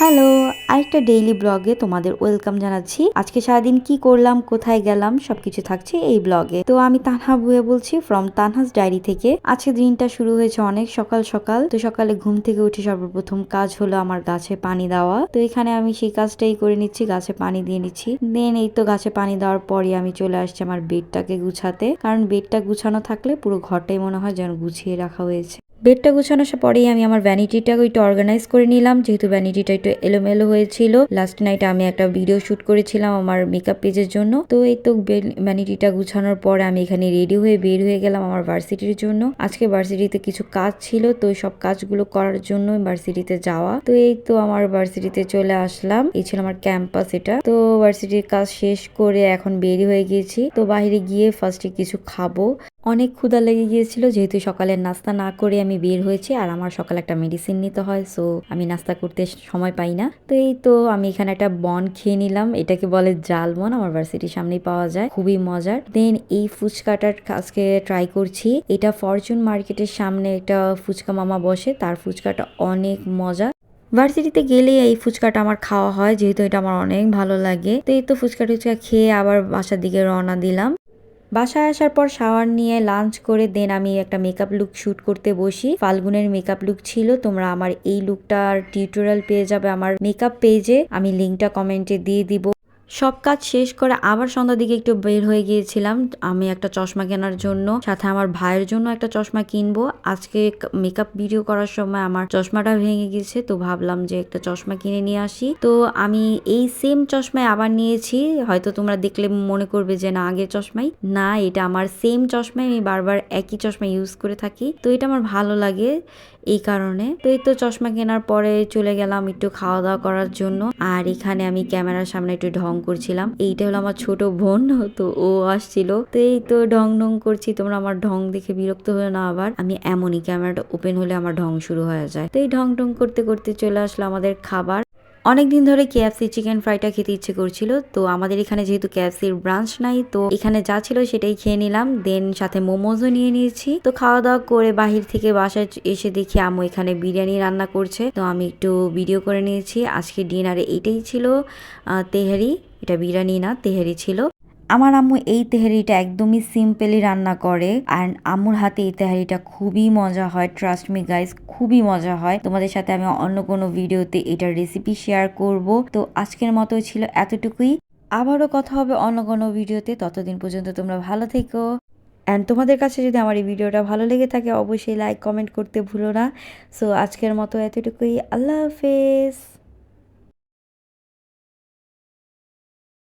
Hello, আরেকটা daily ব্লগে তোমাদের ওয়েলকাম জানাচ্ছি। আজকে সারাদিন কি করলাম, কোথায় গেলাম সবকিছু থাকছে এই ব্লগে। তো আমি তানহা বুয়ে বলছি ফ্রম তানহাস ডায়েরি থেকে। আজকে দিনটা শুরু হয়েছে অনেক সকাল সকাল। তো সকালে ঘুম থেকে উঠে সর্বপ্রথম কাজ হলো আমার গাছে পানি দেওয়া। তো এখানে আমি সেই কাজটাই করে নিচ্ছি, গাছে পানি দিয়ে নিচ্ছি। দেন এই তো গাছে পানি দেওয়ার পরই আমি চলে আসছি আমার বেডটাকে গুছাতে, কারণ বেডটা গুছানো থাকলে পুরো ঘরটাই মনে হয় যেন গুছিয়ে রাখা হয়েছে। বেডটা গুছানোর পরেই আমি আমার ভ্যানিটিটাকে একটু অর্গানাইজ করে নিলাম, যেহেতু ভ্যানিটিটা একটু এলোমেলো হয়েছিল। লাস্ট নাইট আমি একটা ভিডিও শুট করেছিলাম আমার মেকআপ পেজের জন্য। তো এই তো ভ্যানিটিটা গুছানোর পরে আমি এখানে রেডি হয়ে বের হয়ে গেলাম আমার ভার্সিটির জন্য। আজকে ভার্সিটিতে কিছু কাজ ছিল, তো সব কাজগুলো করার জন্য ভার্সিটিতে যাওয়া। তো এই তো আমার ভার্সিটিতে চলে আসলাম, এই ছিল আমার ক্যাম্পাস এটা। তো ভার্সিটির কাজ শেষ করে এখন বের হয়ে গিয়েছি। তো বাইরে গিয়ে ফার্স্টে কিছু খাবো, অনেক ক্ষুধা লেগে গিয়েছিল, যেহেতু সকালের নাস্তা না করে আমি বের হয়েছি। আর আমার সকালে একটা মেডিসিন নিতে হয়, সো আমি নাস্তা করতে সময় পাই না। তো এই তো আমি এখানে একটা বন খেয়ে নিলাম, এটাকে বলে জাল বন, আমার ভার্সিটির সামনেই পাওয়া যায়, খুবই মজার। দেন এই ফুচকাটার আজকে ট্রাই করছি। এটা ফরচুন মার্কেটের সামনে একটা ফুচকা মামা বসে, তার ফুচকাটা অনেক মজা। ভার্সিটিতে গেলে এই ফুচকাটা আমার খাওয়া হয়, যেহেতু এটা আমার অনেক ভালো লাগে। তো এই তো ফুচকা টুচকা খেয়ে আবার বাসার দিকে রওনা দিলাম। বাসায় আসার পর শাওয়ার নিয়ে লাঞ্চ করে দেন আমি একটা মেকআপ লুক শুট করতে বসি। ফাল্গুনের মেকআপ লুক ছিল। তোমরা আমার এই লুকটার টিউটোরিয়াল পেয়ে যাবে আমার মেকআপ পেজে, আমি লিঙ্কটা কমেন্টে দিয়ে দিব। সব কাজ শেষ করে আবার সন্ধ্যার দিকে একটু বের হয়ে গিয়েছিলাম আমি একটা চশমা কেনার জন্য, সাথে আমার ভাইয়ের জন্য একটা চশমা কিনবো। আজকে মেকআপ ভিডিও করার সময় আমার চশমাটা ভেঙে গেছে, তো ভাবলাম যে একটা চশমা কিনে নিয়ে আসি। তো আমি এই সেম চশমায় আবার নিয়েছি, হয়তো তোমরা দেখলে মনে করবে যে না আগের চশমাই, না এটা আমার সেম চশমায়, আমি বারবার একই চশমা ইউজ করে থাকি, তো এটা আমার ভালো লাগে এই কারণে। তো এই তো চশমা কেনার পরে চলে গেলাম একটু খাওয়া দাওয়া করার জন্য। আর এখানে আমি ক্যামেরার সামনে একটু ঢং করছিলাম, এইটা হলো আমার ছোট বোন, তো ও আসছিল। তো এই তো ঢং ঢং করছি, তোমরা আমার ঢং দেখে বিরক্ত হয়ে না আবার, আমি এমনই ক্যামেরাটা ওপেন হলে আমার ঢং শুরু হয়ে যায়। তো এই ঢং ঢং করতে করতে চলে আসলো আমাদের খাবার। অনেকদিন ধরে কেএফসি চিকেন ফ্রাইটা খেতে ইচ্ছে করছিল, তো আমাদের এখানে যেহেতু কেএফসির ব্রাঞ্চ নাই, তো এখানে যা ছিল সেটাই খেয়ে নিলাম। দেন সাথে মোমোজও নিয়ে নিয়েছি। তো খাওয়া দাওয়া করে বাহির থেকে বাসায় এসে দেখি আম্মু এখানে বিরিয়ানি রান্না করছে, তো আমি একটু ভিডিও করে নিয়েছি। আজকে ডিনারে এইটাই ছিল তেহারি, এটা বিরিয়ানি না তেহারি ছিল। আমার আম্মু এই তেহারিটা একদমই সিম্পলি রান্না করে, আর আম্মুর হাতে এই তেহারিটা খুবই মজা হয়, ট্রাস্ট মি গাইস, খুবই মজা হয়। তোমাদের সাথে আমি অন্য কোনো ভিডিওতে এটার রেসিপি শেয়ার করব। তো আজকের মতো ছিল এতটুকুই, আবারও কথা হবে অন্য কোনো ভিডিওতে। ততদিন পর্যন্ত তোমরা ভালো থেকো। অ্যান্ড তোমাদের কাছে যদি আমার এই ভিডিওটা ভালো লেগে থাকে অবশ্যই লাইক কমেন্ট করতে ভুলো না। সো আজকের মতো এতটুকুই, আল্লাহ হাফেজ।